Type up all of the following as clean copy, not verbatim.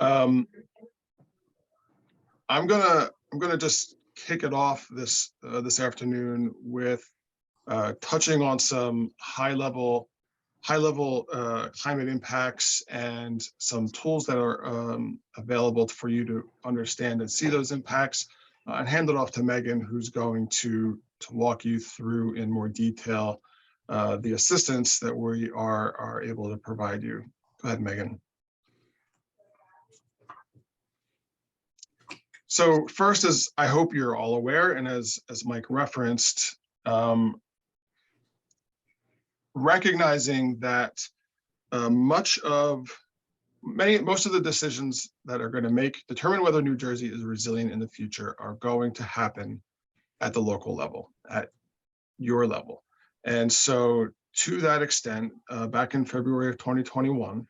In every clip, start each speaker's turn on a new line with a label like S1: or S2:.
S1: I'm gonna just kick it off this afternoon with touching on some high level climate impacts and some tools that are available for you to understand and see those impacts, and hand it off to Megan, who's going to walk you through in more detail the assistance that we are able to provide you. Go ahead, Megan. So first, as I hope you're all aware, and as Mike referenced, recognizing that most of the decisions that are going to determine whether New Jersey is resilient in the future are going to happen at the local level, at your level. And so to that extent, back in February of 2021,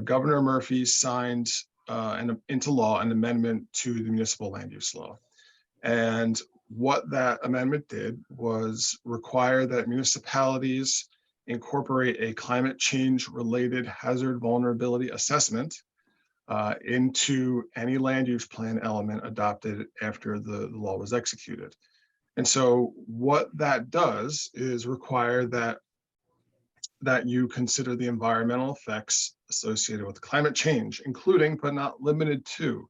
S1: Governor Murphy signed into law an amendment to the municipal land use law. And what that amendment did was require that municipalities incorporate a climate change related hazard vulnerability assessment into any land use plan element adopted after the law was executed. And so what that does is require that you consider the environmental effects associated with climate change, including but not limited to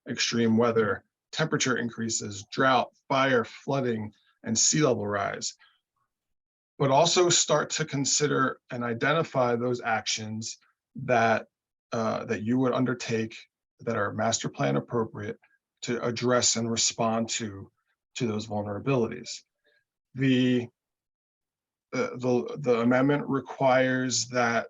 S1: extreme weather, temperature increases, drought, fire, flooding, and sea level rise, but also start to consider and identify those actions that you would undertake that are master plan appropriate to address and respond to those vulnerabilities. The amendment requires that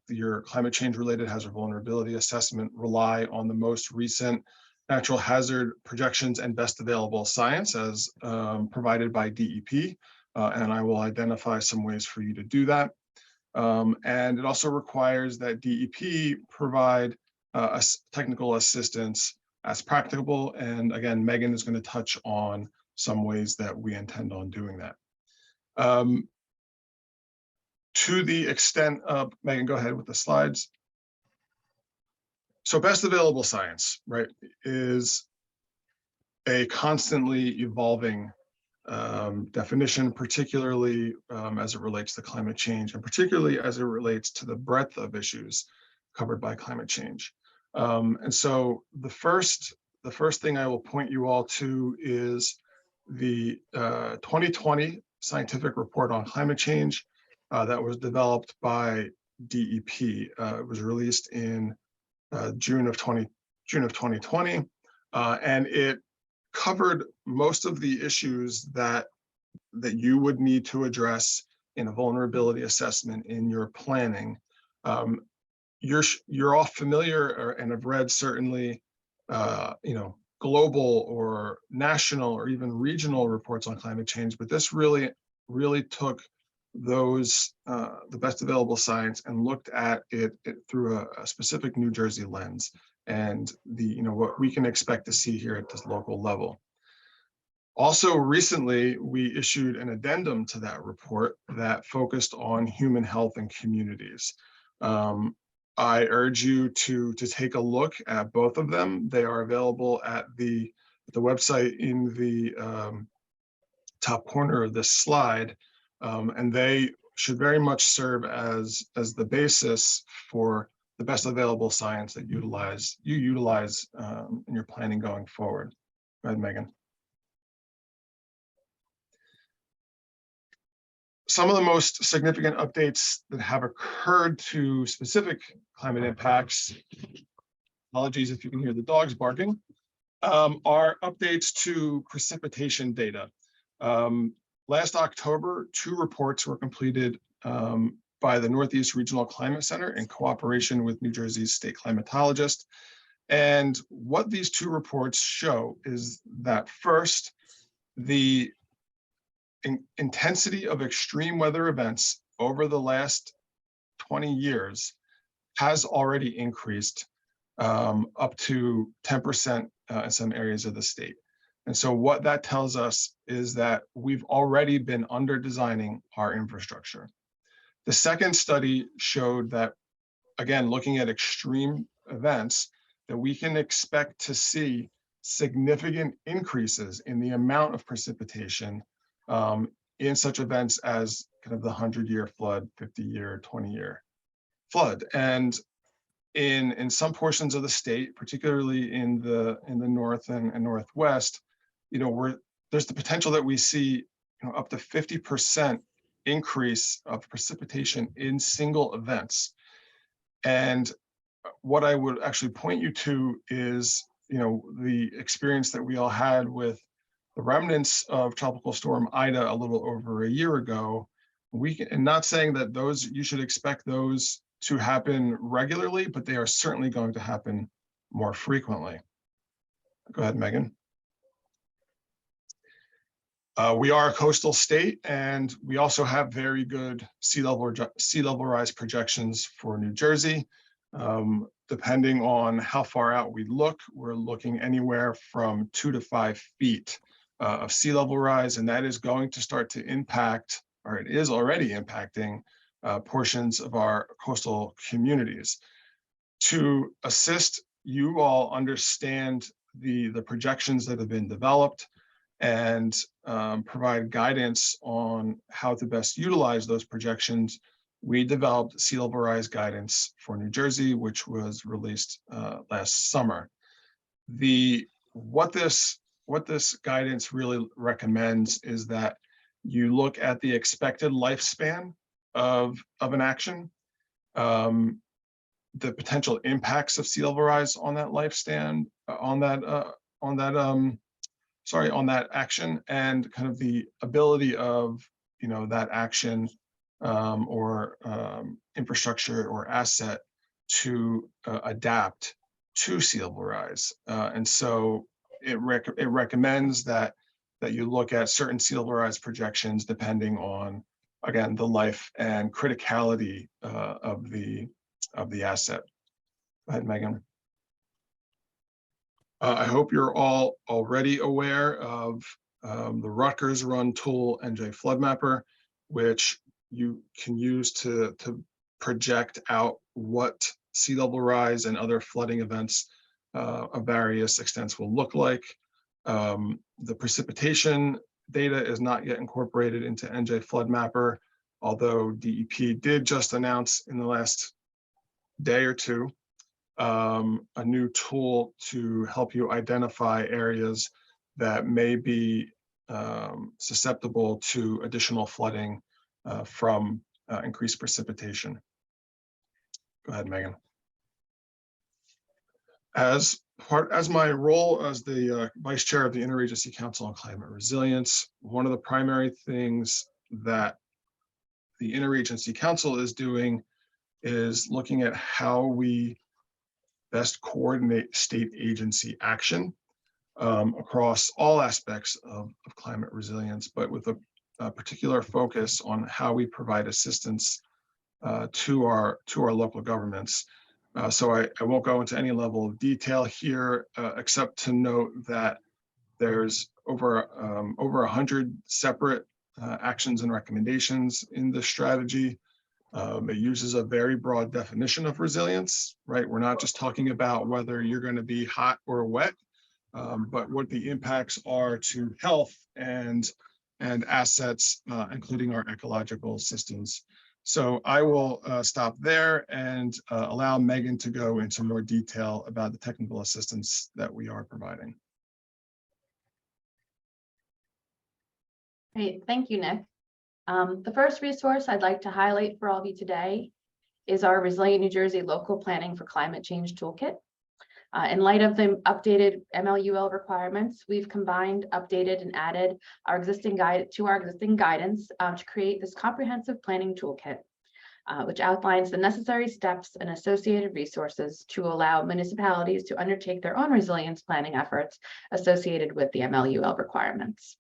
S1: your climate change related hazard vulnerability assessment rely on the most recent natural hazard projections and best available science as provided by DEP. And I will identify some ways for you to do that. And it also requires that DEP provide technical assistance as practicable. And again, Megan is going to touch on some ways that we intend on doing that. To the extent of, Megan, go ahead with the slides. So best available science, right, is a constantly evolving definition, particularly as it relates to climate change, and particularly as it relates to the breadth of issues covered by climate change. And so the first thing I will point you all to is the 2020 scientific report on climate change that was developed by DEP. It was released in June of 2020, and it covered most of the issues that you would need to address in a vulnerability assessment in your planning. You're all familiar and have read certainly, global or national or even regional reports on climate change, but this really took those the best available science and looked at it through a specific New Jersey lens, and what we can expect to see here at this local level. Also recently, we issued an addendum to that report that focused on human health and communities. I urge you to take a look at both of them. They are available at the website in the top corner of this slide. And they should very much serve as the basis for the best available science that you utilize in your planning going forward. Go ahead, Megan. Some of the most significant updates that have occurred to specific climate impacts, apologies if you can hear the dogs barking, are updates to precipitation data. Last October, 2 reports were completed by the Northeast Regional Climate Center in cooperation with New Jersey's state climatologist. And what these 2 reports show is that first, the intensity of extreme weather events over the last 20 years has already increased up to 10% in some areas of the state. And so what that tells us is that we've already been under designing our infrastructure. The second study showed that, again, looking at extreme events, that we can expect to see significant increases in the amount of precipitation in such events as kind of the 100-year flood, 50-year, 20-year flood. And in some portions of the state, particularly in the north and northwest, there's the potential that we see up to 50% increase of precipitation in single events. And what I would actually point you to is, the experience that we all had with the remnants of Tropical Storm Ida a little over a year ago. And not saying that you should expect those to happen regularly, but they are certainly going to happen more frequently. Go ahead, Megan. We are a coastal state, and we also have very good sea level rise projections for New Jersey. Depending on how far out we look, we're looking anywhere from 2 to 5 feet of sea level rise, and that is going to start to impact, or it is already impacting, portions of our coastal communities. To assist you all understand the projections that have been developed and provide guidance on how to best utilize those projections, we developed sea level rise guidance for New Jersey, which was released last summer. What this guidance really recommends is that you look at the expected lifespan of an action, the potential impacts of sea level rise on that lifespan, on that action, and kind of the ability of that action or infrastructure or asset to adapt to sea level rise. And so it recommends that you look at certain sea level rise projections depending on, again, the life and criticality of the asset. Go ahead, Megan. I hope you're all already aware of the Rutgers run tool NJFLOODMAPPER, which you can use to project out what sea level rise and other flooding events of various extents will look like. The precipitation data is not yet incorporated into NJFLOODMAPPER, although DEP did just announce in the last day or two a new tool to help you identify areas that may be susceptible to additional flooding from increased precipitation. Go ahead, Megan. As my role as the Vice Chair of the Interagency Council on Climate Resilience, one of the primary things that the Interagency Council is doing is looking at how we best coordinate state agency action across all aspects of climate resilience, but with a particular focus on how we provide assistance to our local governments. So I won't go into any level of detail here, except to note that there's over 100 separate actions and recommendations in this strategy. It uses a very broad definition of resilience, right? We're not just talking about whether you're going to be hot or wet, but what the impacts are to health and assets, including our ecological systems. So I will stop there and allow Megan to go into more detail about the technical assistance that we are providing.
S2: Great, thank you, Nick. The first resource I'd like to highlight for all of you today is our Resilient New Jersey Local Planning for Climate Change Toolkit. In light of the updated MLUL requirements, we've combined, updated, and added our existing guidance to create this comprehensive planning toolkit, which outlines the necessary steps and associated resources to allow municipalities to undertake their own resilience planning efforts associated with the MLUL requirements.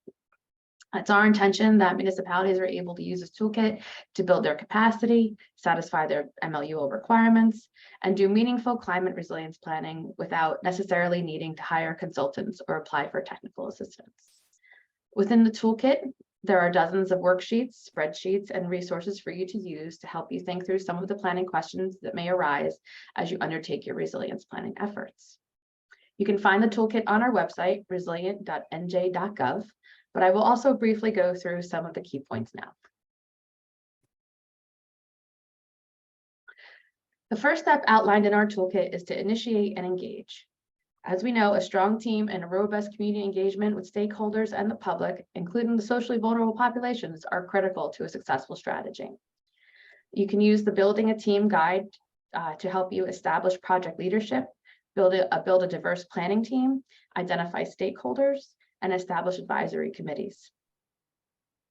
S2: It's our intention that municipalities are able to use this toolkit to build their capacity, satisfy their MLUL requirements, and do meaningful climate resilience planning without necessarily needing to hire consultants or apply for technical assistance. Within the toolkit, There are dozens of worksheets, spreadsheets, and resources for you to use to help you think through some of the planning questions that may arise as you undertake your resilience planning efforts. You can find the toolkit on our website, resilient.nj.gov, but I will also briefly go through some of the key points now. The first step outlined in our toolkit is to initiate and engage. As we know, a strong team and a robust community engagement with stakeholders and the public, including the socially vulnerable populations, are critical to a successful strategy. You can use the Building a Team guide to help you establish project leadership, build a diverse planning team, identify stakeholders, and establish advisory committees.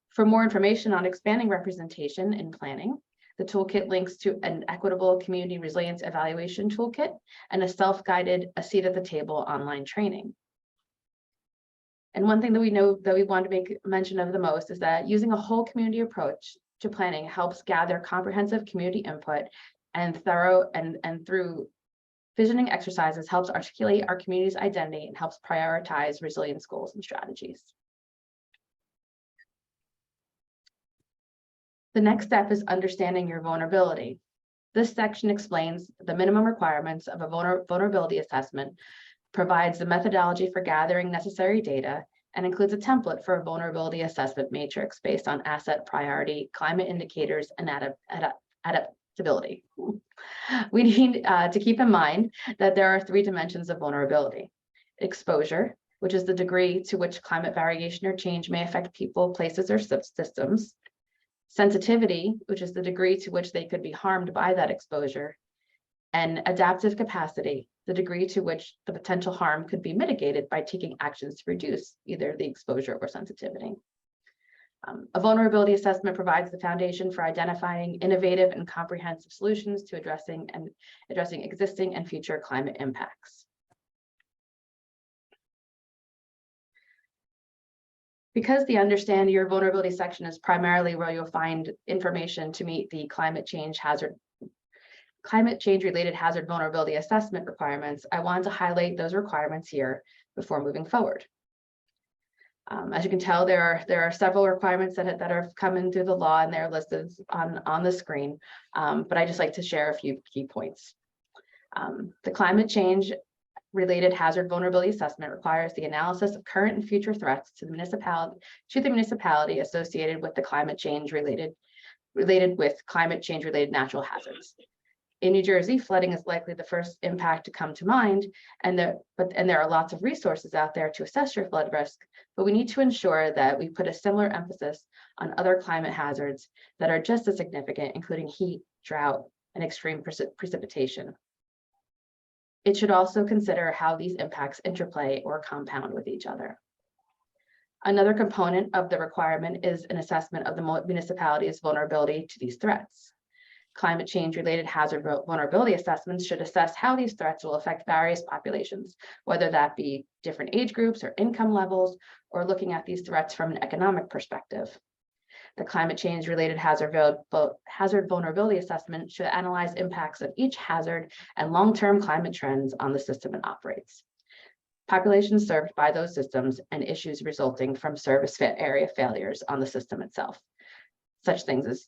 S2: For more information on expanding representation in planning, the toolkit links to an equitable community resilience evaluation toolkit and a self-guided A Seat at the Table online training. And one thing that we know that we want to make mention of the most is that using a whole community approach to planning helps gather comprehensive community input and through visioning exercises helps articulate our community's identity and helps prioritize resilience goals and strategies. The next step is understanding your vulnerability. This section explains the minimum requirements of a vulnerability assessment, provides the methodology for gathering necessary data, and includes a template for a vulnerability assessment matrix based on asset priority, climate indicators, and adaptability. We need to keep in mind that there are 3 dimensions of vulnerability. Exposure, which is the degree to which climate variation or change may affect people, places, or systems. Sensitivity, which is the degree to which they could be harmed by that exposure, and adaptive capacity, the degree to which the potential harm could be mitigated by taking actions to reduce either the exposure or sensitivity. A vulnerability assessment provides the foundation for identifying innovative and comprehensive solutions to addressing existing and future climate impacts. Because the Understand Your Vulnerability section is primarily where you'll find information to meet the climate change related hazard vulnerability assessment requirements, I want to highlight those requirements here before moving forward. As you can tell, there are several requirements that have come in through the law, and they're listed on the screen, but I just like to share a few key points. The climate change related hazard vulnerability assessment requires the analysis of current and future threats to the municipality associated with the climate change related natural hazards. In New Jersey, flooding is likely the first impact to come to mind, and there are lots of resources out there to assess your flood risk, but we need to ensure that we put a similar emphasis on other climate hazards that are just as significant, including heat, drought, and extreme precipitation. It should also consider how these impacts interplay or compound with each other. Another component of the requirement is an assessment of the municipality's vulnerability to these threats. Climate change related hazard vulnerability assessments should assess how these threats will affect various populations, whether that be different age groups or income levels, or looking at these threats from an economic perspective. The climate change related hazard vulnerability assessment should analyze impacts of each hazard and long-term climate trends on the system it operates, populations served by those systems, and issues resulting from service area failures on the system itself, such things as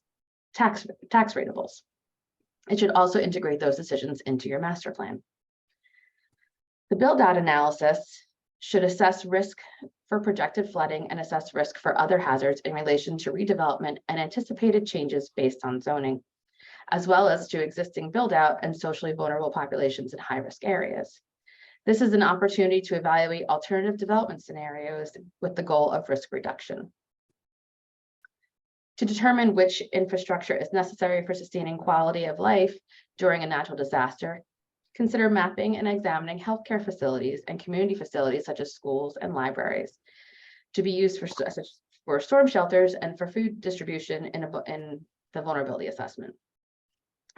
S2: tax ratables. It should also integrate those decisions into your master plan. The build-out analysis should assess risk for projected flooding and assess risk for other hazards in relation to redevelopment and anticipated changes based on zoning, as well as to existing build-out and socially vulnerable populations in high-risk areas. This is an opportunity to evaluate alternative development scenarios with the goal of risk reduction. To determine which infrastructure is necessary for sustaining quality of life during a natural disaster, consider mapping and examining healthcare facilities and community facilities such as schools and libraries to be used for storm shelters and for food distribution in the vulnerability assessment.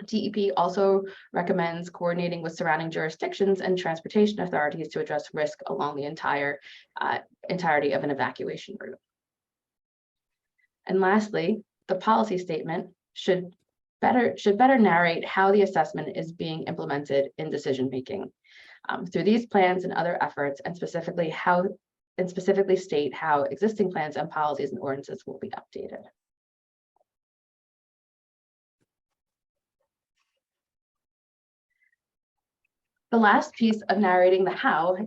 S2: DEP also recommends coordinating with surrounding jurisdictions and transportation authorities to address risk along the entirety of an evacuation route. And lastly, the policy statement should better narrate how the assessment is being implemented in decision making. Through these plans and other efforts, and specifically how and specifically state how existing plans and policies and ordinances will be updated. The last piece of narrating the how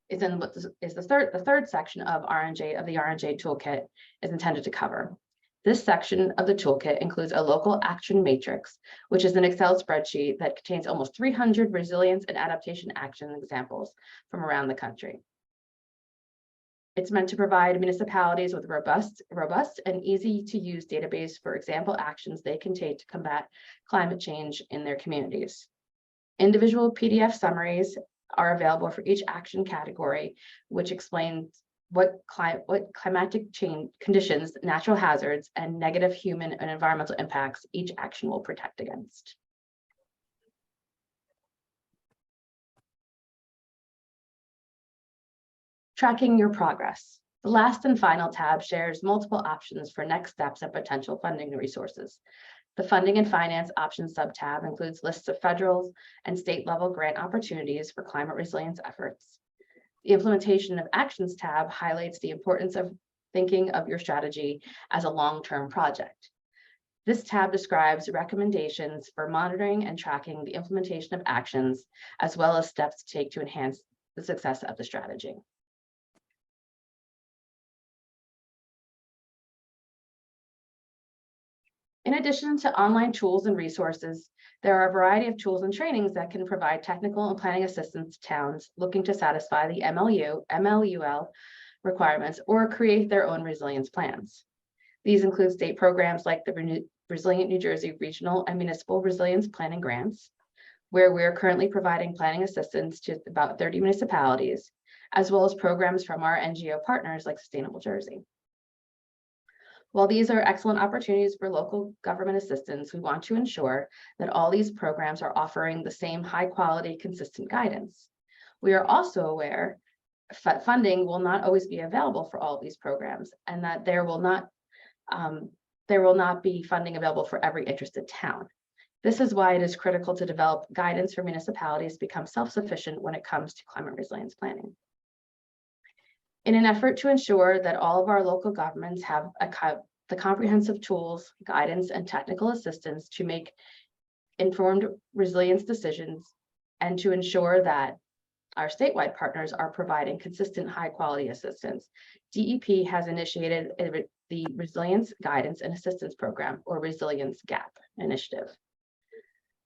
S2: is in what is the third section of the RNJ toolkit is intended to cover. This section of the toolkit includes a local action matrix, which is an Excel spreadsheet that contains almost 300 resilience and adaptation action examples from around the country. It's meant to provide municipalities with robust and easy to use database for example actions they can take to combat climate change in their communities. Individual PDF summaries are available for each action category, which explains what climatic change conditions, natural hazards, and negative human and environmental impacts each action will protect against. Tracking your progress. The last and final tab shares multiple options for next steps and potential funding resources. The funding and finance options sub-tab includes lists of federal and state level grant opportunities for climate resilience efforts. The implementation of actions tab highlights the importance of thinking of your strategy as a long-term project. This tab describes recommendations for monitoring and tracking the implementation of actions, as well as steps to take to enhance the success of the strategy. In addition to online tools and resources, there are a variety of tools and trainings that can provide technical and planning assistance to towns looking to satisfy the MLUL requirements or create their own resilience plans. These include state programs like the Resilient New Jersey Regional and Municipal Resilience Planning Grants, where we're currently providing planning assistance to about 30 municipalities, as well as programs from our NGO partners like Sustainable Jersey. While these are excellent opportunities for local government assistance, we want to ensure that all these programs are offering the same high quality, consistent guidance. We are also aware funding will not always be available for all of these programs, and that there will not be funding available for every interested town. This is why it is critical to develop guidance for municipalities to become self-sufficient when it comes to climate resilience planning. In an effort to ensure that all of our local governments have the comprehensive tools, guidance, and technical assistance to make informed resilience decisions, and to ensure that our statewide partners are providing consistent high-quality assistance, DEP has initiated the Resilience Guidance and Assistance Program, or Resilience GAP initiative.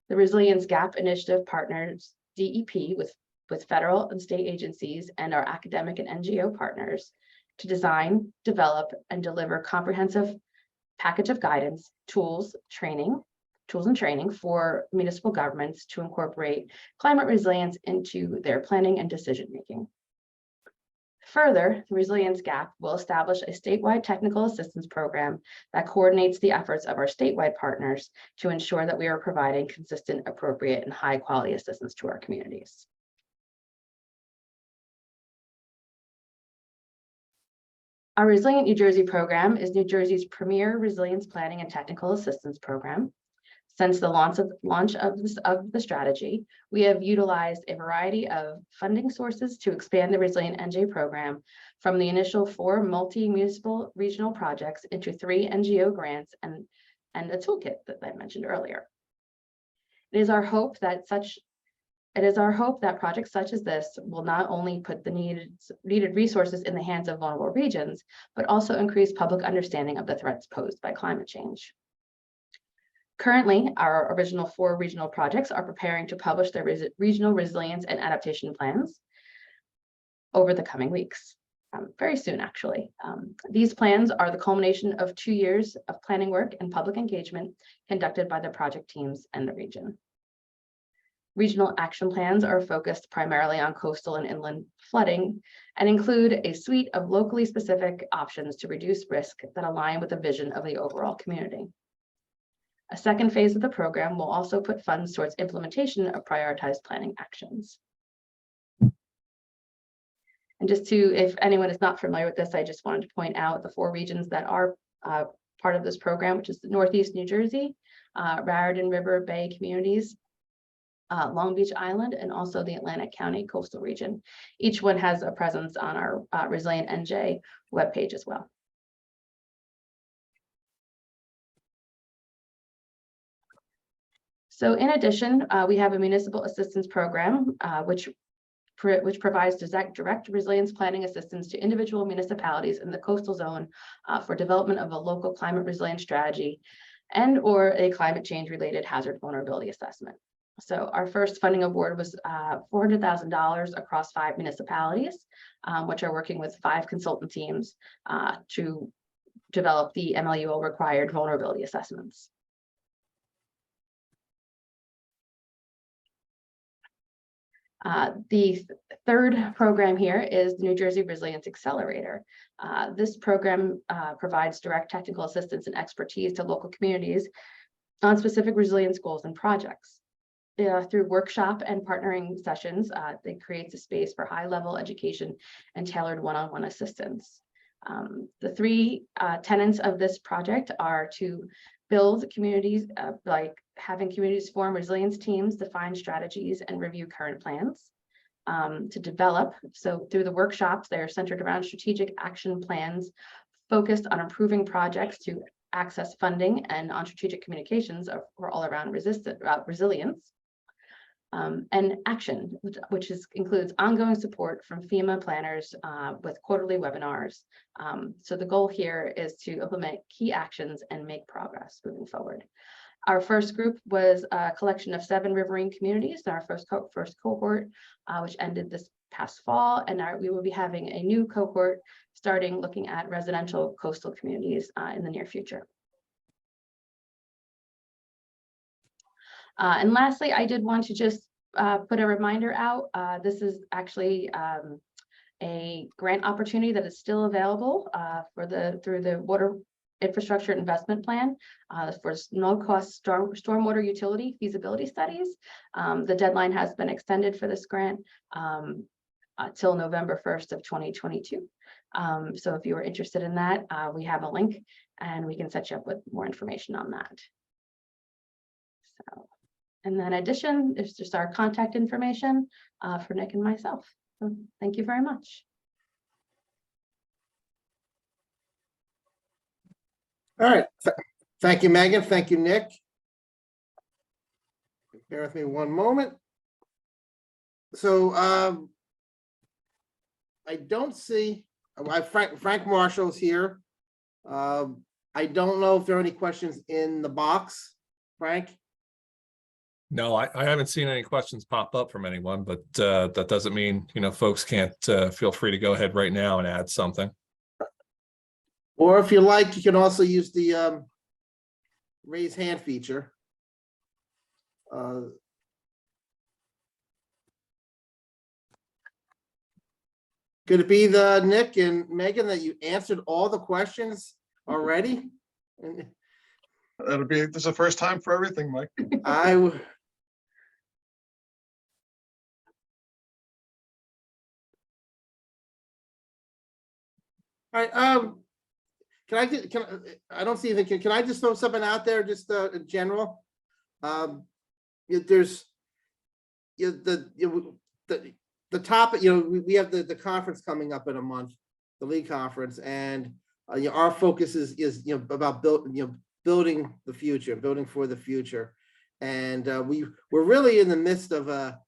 S2: The Resilience GAP initiative partners DEP with federal and state agencies and our academic and NGO partners to design, develop, and deliver comprehensive package of guidance, tools and training for municipal governments to incorporate climate resilience into their planning and decision-making. Further, the Resilience GAP will establish a statewide technical assistance program that coordinates the efforts of our statewide partners to ensure that we are providing consistent, appropriate, and high-quality assistance to our communities. Our Resilient New Jersey program is New Jersey's premier resilience planning and technical assistance program. Since the launch of the strategy, we have utilized a variety of funding sources to expand the Resilient NJ program from the initial 4 multi-municipal regional projects into 3 NGO grants and a toolkit that I mentioned earlier. It is our hope that projects such as this will not only put the needed resources in the hands of vulnerable regions, but also increase public understanding of the threats posed by climate change. Currently, our original 4 regional projects are preparing to publish their regional resilience and adaptation plans over the coming weeks, very soon actually. These plans are the culmination of 2 years of planning work and public engagement conducted by the project teams and the region. Regional action plans are focused primarily on coastal and inland flooding and include a suite of locally specific options to reduce risk that align with the vision of the overall community. A second phase of the program will also put funds towards implementation of prioritized planning actions. And if anyone is not familiar with this, I just wanted to point out the 4 regions that are part of this program, which is Northeast New Jersey, Raritan River Bay communities, Long Beach Island, and also the Atlantic County coastal region. Each one has a presence on our Resilient NJ webpage as well. So in addition, we have a municipal assistance program, which provides direct resilience planning assistance to individual municipalities in the coastal zone for development of a local climate resilience strategy and or a climate change related hazard vulnerability assessment. So our first funding award was $400,000 across 5 municipalities, which are working with 5 consultant teams to develop the MLUL required vulnerability assessments. The third program here is the New Jersey Resilience Accelerator. This program provides direct technical assistance and expertise to local communities on specific resilience goals and projects. Through workshop and partnering sessions, it creates a space for high-level education and tailored one-on-one assistance. The 3 tenets of this project are to build communities, like having communities form resilience teams, define strategies, and review current plans. To develop, so through the workshops, they're centered around strategic action plans focused on improving projects to access funding and on strategic communications for all around resilience. And action, which includes ongoing support from FEMA planners with quarterly webinars. So the goal here is to implement key actions and make progress moving forward. Our first group was a collection of 7 riverine communities, our first cohort, which ended this past fall, and we will be having a new cohort starting looking at residential coastal communities in the near future. And lastly, I did want to just put a reminder out. This is actually a grant opportunity that is still available through the Water Infrastructure Investment Plan for no-cost stormwater utility feasibility studies. The deadline has been extended for this grant till November 1st of 2022. So if you are interested in that, we have a link and we can set you up with more information on that. So. And then in addition, there's just our contact information for Nick and myself. So thank you very much.
S3: All right. Thank you, Megan. Thank you, Nick. Bear with me one moment. So I don't see Frank Marshall's here. I don't know if there are any questions in the box, Frank.
S4: No, I haven't seen any questions pop up from anyone, but that doesn't mean, folks can't feel free to go ahead right now and add something.
S3: Or if you like, you can also use the raise hand feature. Could it be Nick and Megan that you answered all the questions already?
S1: This is the first time for everything, Mike.
S3: All right, I don't see anything. Can I just throw something out there, just in general? There's the topic, we have the conference coming up in a month, the league conference, and our focus is about building the future, building for the future. And we're really in the midst of a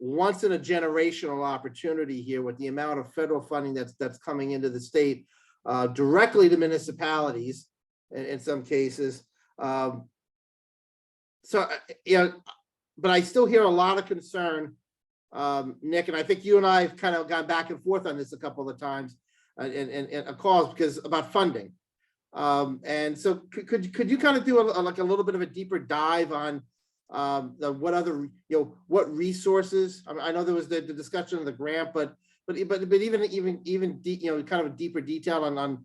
S3: once in a generational opportunity here with the amount of federal funding that's coming into the state directly to municipalities in some cases. But I still hear a lot of concern, Nick, and I think you and I have kind of gone back and forth on this a couple of times and calls because about funding. And so could you kind of do a little bit of a deeper dive on what other, what resources? I know there was the discussion of the grant, but even kind of a deeper detail on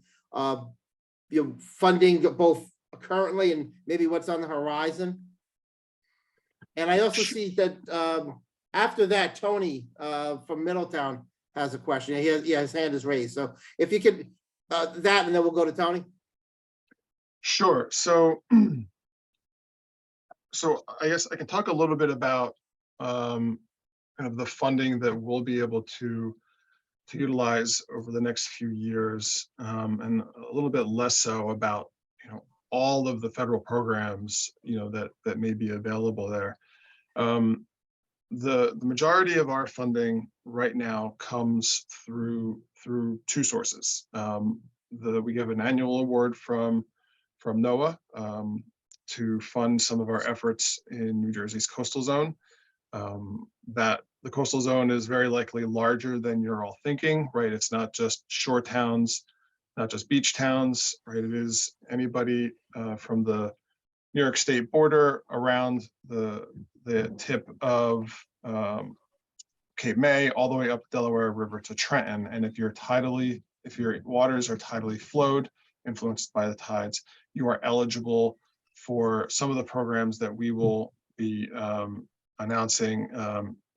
S3: funding both currently and maybe what's on the horizon. And I also see that after that, Tony from Middletown has a question. His hand is raised. So if you could that, and then we'll go to Tony.
S1: Sure. So I guess I can talk a little bit about kind of the funding that we'll be able to utilize over the next few years, and a little bit less so about, all of the federal programs, that may be available there. The majority of our funding right now comes through two sources. We have an annual award from NOAA to fund some of our efforts in New Jersey's coastal zone. That the coastal zone is very likely larger than you're all thinking, right? It's not just shore towns, not just beach towns, right? It is anybody from the New York State border around the tip of Cape May, all the way up Delaware River to Trenton. And if your waters are tidally flowed, influenced by the tides, you are eligible for some of the programs that we will be announcing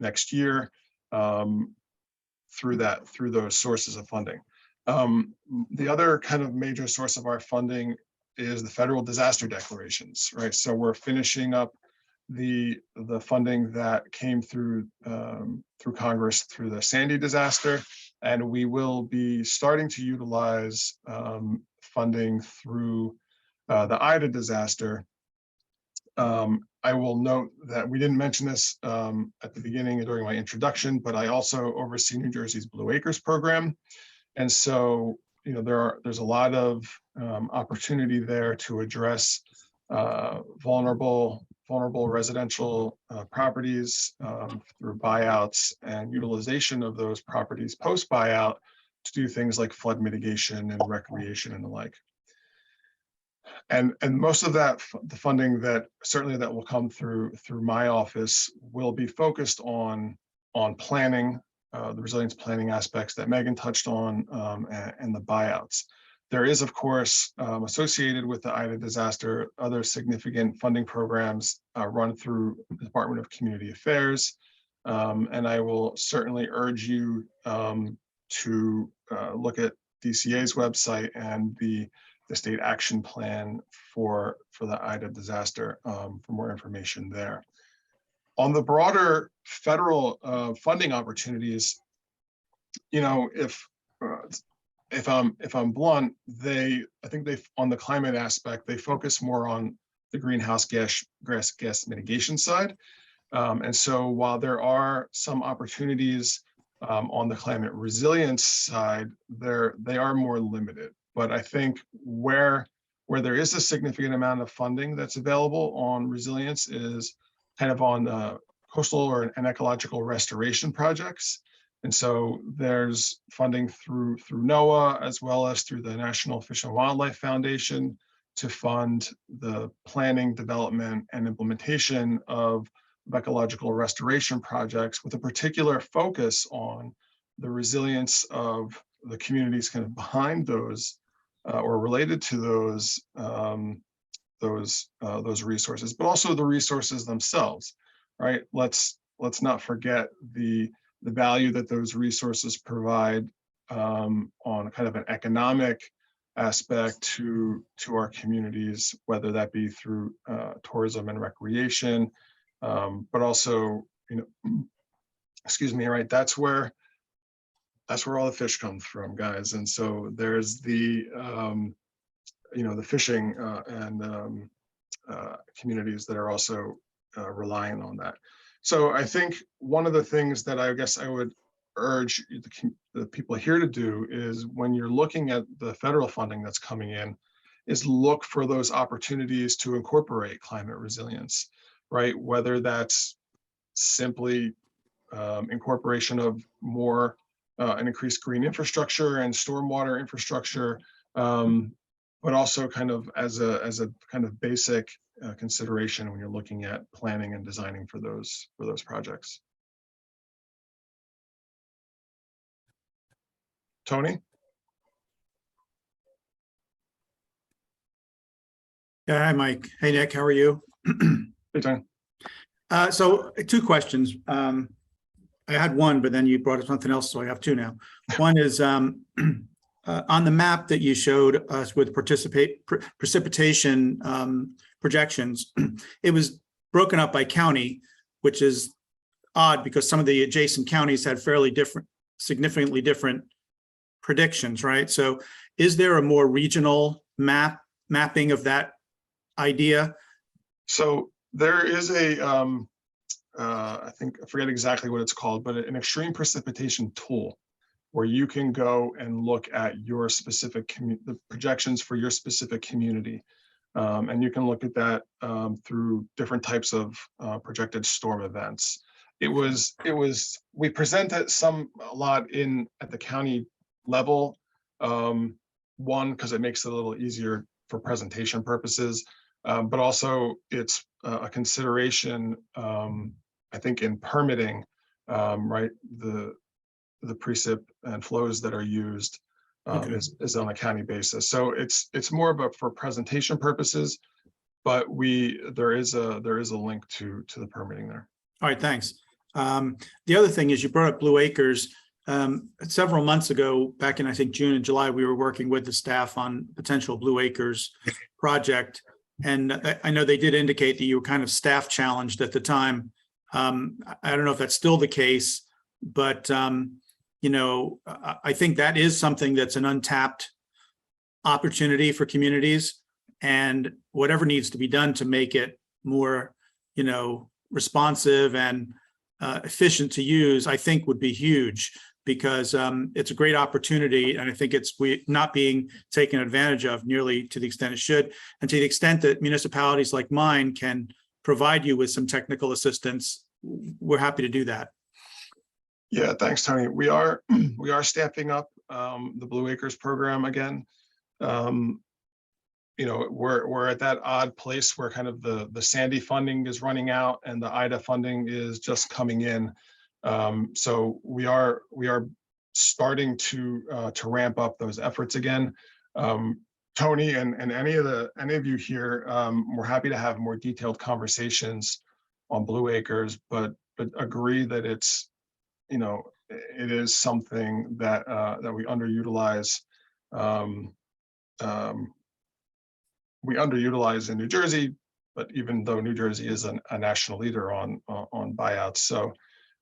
S1: next year through those sources of funding. The other kind of major source of our funding is the federal disaster declarations, right? So we're finishing up the funding that came through Congress through the Sandy disaster, and we will be starting to utilize funding through the Ida disaster. I will note that we didn't mention this at the beginning during my introduction, but I also oversee New Jersey's Blue Acres program. And so, there's a lot of opportunity there to address vulnerable residential properties through buyouts and utilization of those properties post buyout to do things like flood mitigation and recreation and the like. And most of that, the funding that will come through my office will be focused on planning, the resilience planning aspects that Megan touched on, and the buyouts. There is, of course, associated with the Ida disaster, other significant funding programs run through the Department of Community Affairs. And I will certainly urge you to look at DCA's website and the state action plan for the Ida disaster for more information there. On the broader federal funding opportunities, if I'm blunt, I think on the climate aspect, they focus more on the greenhouse gas mitigation side. And so while there are some opportunities on the climate resilience side, they are more limited. But I think where there is a significant amount of funding that's available on resilience is kind of on coastal and ecological restoration projects. And so there's funding through NOAA as well as through the National Fish and Wildlife Foundation to fund the planning, development, and implementation of ecological restoration projects with a particular focus on the resilience of the communities kind of behind those or related to those resources, but also the resources themselves, right? Let's not forget the value that those resources provide on kind of an economic aspect to our communities, whether that be through tourism and recreation, but also, excuse me, right? That's where all the fish comes from, guys. And so there's the fishing and communities that are also relying on that. So I think one of the things that I guess I would urge the people here to do is when you're looking at the federal funding that's coming in, is look for those opportunities to incorporate climate resilience, right? Whether that's simply incorporation of more and increased green infrastructure and stormwater infrastructure, but also kind of as a kind of basic consideration when you're looking at planning and designing for those projects. Tony?
S5: Yeah, hi, Mike. Hey, Nick, how are you?
S1: Hey, Tony.
S5: So 2 questions. I had one, but then you brought up something else, so I have 2 now. One is on the map that you showed us with precipitation projections, it was broken up by county, which is odd because some of the adjacent counties had fairly different, significantly different predictions, right? So is there a more regional mapping of that idea?
S1: So there is a, I forget exactly what it's called, but an extreme precipitation tool where you can go and look at your specific the projections for your specific community. And you can look at that through different types of projected storm events. We present it a lot at the county level. One, because it makes it a little easier for presentation purposes, but also it's a consideration, I think, in permitting, right? The precip and flows that are used
S5: Okay.
S1: is on a county basis. So it's more about for presentation purposes, but there is a link to the permitting there.
S5: All right, thanks. The other thing is you brought up Blue Acres. Several months ago, back in, I think, June and July, we were working with the staff on potential Blue Acres project. And I know they did indicate that you were kind of staff challenged at the time. I don't know if that's still the case, but you know, I think that is something that's an untapped opportunity for communities, and whatever needs to be done to make it more, you know, responsive and efficient to use, I think would be huge, because it's a great opportunity, and I think it's not being taken advantage of nearly to the extent it should. And to the extent that municipalities like mine can provide you with some technical assistance, we're happy to do that.
S1: Yeah, thanks, Tony. We are staffing up the Blue Acres program again. You know, we're at that odd place where kind of the Sandy funding is running out and the IDA funding is just coming in. So we are starting to ramp up those efforts again. Tony and any of you here, we're happy to have more detailed conversations on Blue Acres, but agree that it's, you know, it is something that we underutilize. We underutilize in New Jersey, but even though New Jersey is a national leader on buyouts. So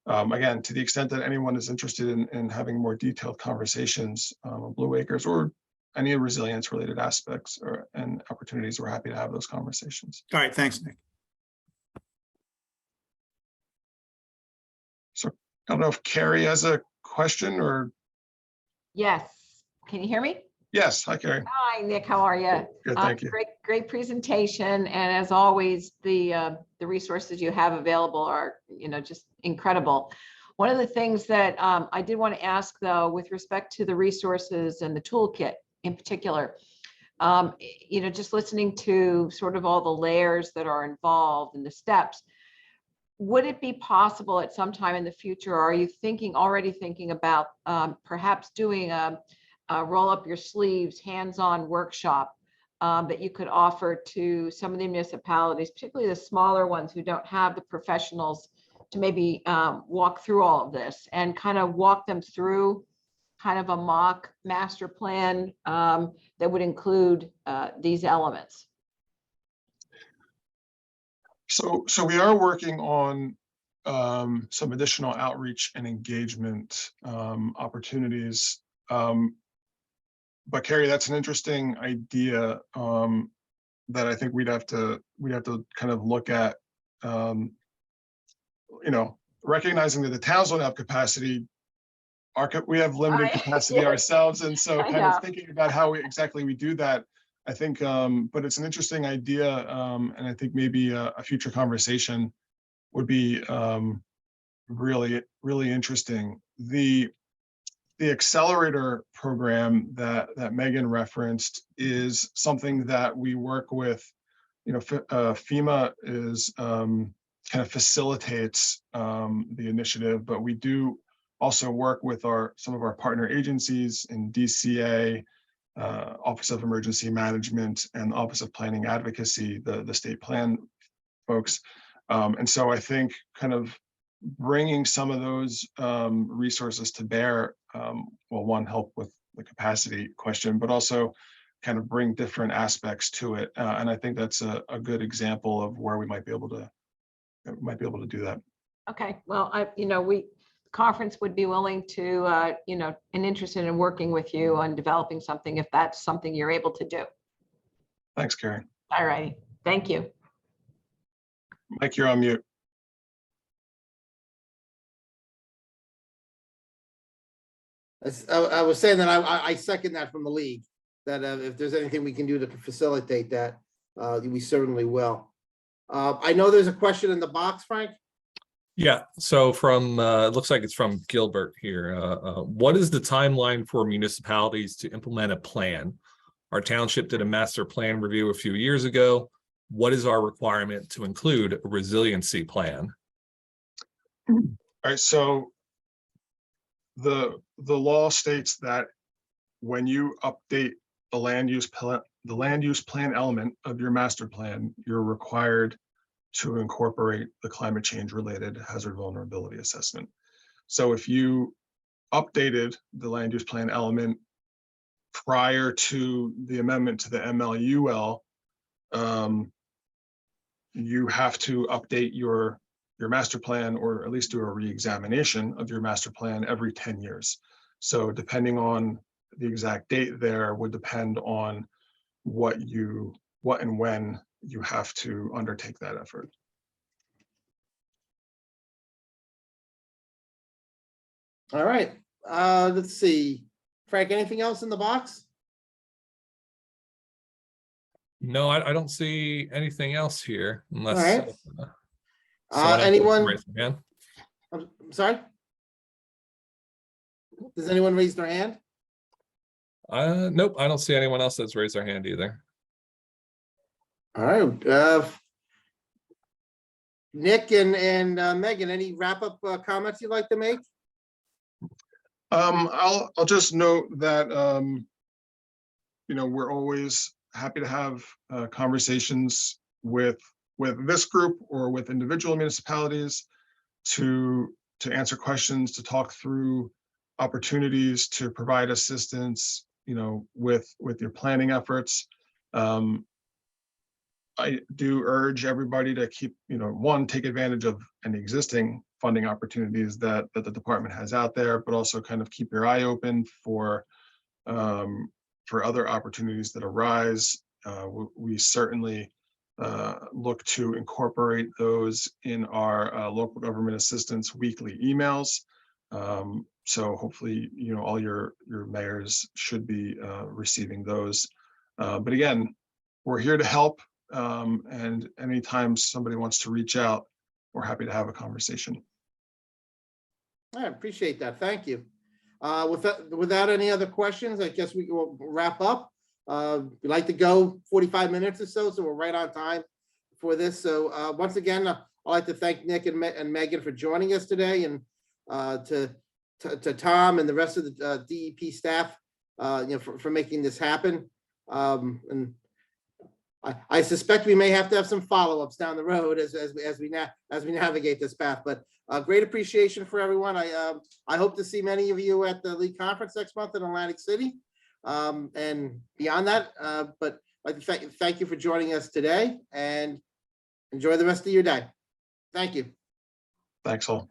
S1: again, to the extent that anyone is interested in having more detailed conversations on Blue Acres or any resilience related aspects and opportunities, we're happy to have those conversations.
S5: All right, thanks, Nick.
S1: So I don't know if Carrie has a question or.
S6: Yes. Can you hear me?
S1: Yes. Hi, Carrie.
S6: Hi, Nick. How are you?
S1: Good, thank you.
S6: Great presentation. And as always, the resources you have available are, you know, just incredible. One of the things that I did want to ask, though, with respect to the resources and the toolkit in particular, you know, just listening to sort of all the layers that are involved and the steps, would it be possible at some time in the future, or are you already thinking about perhaps doing a roll up your sleeves, hands-on workshop that you could offer to some of the municipalities, particularly the smaller ones who don't have the professionals to maybe walk through all of this and kind of walk them through kind of a mock master plan that would include these elements?
S1: So we are working on some additional outreach and engagement opportunities. But Carrie, that's an interesting idea that I think we'd have to kind of look at. You know, recognizing that the towns don't have capacity, we have limited capacity ourselves, and so kind of thinking about how exactly we do that. I think, but it's an interesting idea, and I think maybe a future conversation would be really interesting. The accelerator program that Megan referenced is something that we work with. You know, FEMA is kind of facilitates the initiative, but we do also work with some of our partner agencies in DCA, Office of Emergency Management, and Office of Planning Advocacy, the state plan folks. And so I think kind of bringing some of those resources to bear will, one, help with the capacity question, but also kind of bring different aspects to it. And I think that's a good example of where we might be able to do that.
S6: Okay, well, conference would be willing to, and interested in working with you on developing something if that's something you're able to do.
S1: Thanks, Karen.
S6: All righty, thank you.
S1: Mike, you're on mute.
S3: I was saying that I second that from the league, that if there's anything we can do to facilitate that, we certainly will. I know there's a question in the box, Frank.
S4: Yeah, so from, it looks like it's from Gilbert here. What is the timeline for municipalities to implement a plan? Our township did a master plan review a few years ago. What is our requirement to include a resiliency plan?
S1: All right, so the law states that when you update the land use plan element of your master plan, you're required to incorporate the climate change related hazard vulnerability assessment. So if you updated the land use plan element prior to the amendment to the MLUL, you have to update your master plan, or at least do a re-examination of your master plan every 10 years. So depending on the exact date there would depend on what and when you have to undertake that effort.
S3: All right, let's see. Frank, anything else in the box?
S4: No, I don't see anything else here unless.
S3: All right.
S4: Someone else
S3: Anyone?
S4: raise their hand.
S3: I'm sorry? Does anyone raise their hand?
S4: Nope, I don't see anyone else that's raised their hand either.
S3: All right. Nick and Megan, any wrap-up comments you'd like to make?
S1: I'll just note that we're always happy to have conversations with this group or with individual municipalities to answer questions, to talk through opportunities, to provide assistance, with your planning efforts. I do urge everybody to keep, take advantage of any existing funding opportunities that the department has out there, but also kind of keep your eye open for other opportunities that arise. We certainly look to incorporate those in our local government assistance weekly emails. So hopefully, all your mayors should be receiving those. But again, we're here to help. And anytime somebody wants to reach out, we're happy to have a conversation.
S3: I appreciate that. Thank you. Without any other questions, I guess we will wrap up. We like to go 45 minutes or so we're right on time for this. So once again, I'd like to thank Nick and Megan for joining us today, and to Tom and the rest of the DEP staff, for making this happen. And I suspect we may have to have some follow-ups down the road as we navigate this path, but great appreciation for everyone. I hope to see many of you at the league conference next month in Atlantic City, and beyond that. But I'd like to thank you for joining us today, and enjoy the rest of your day. Thank you.
S1: Thanks all.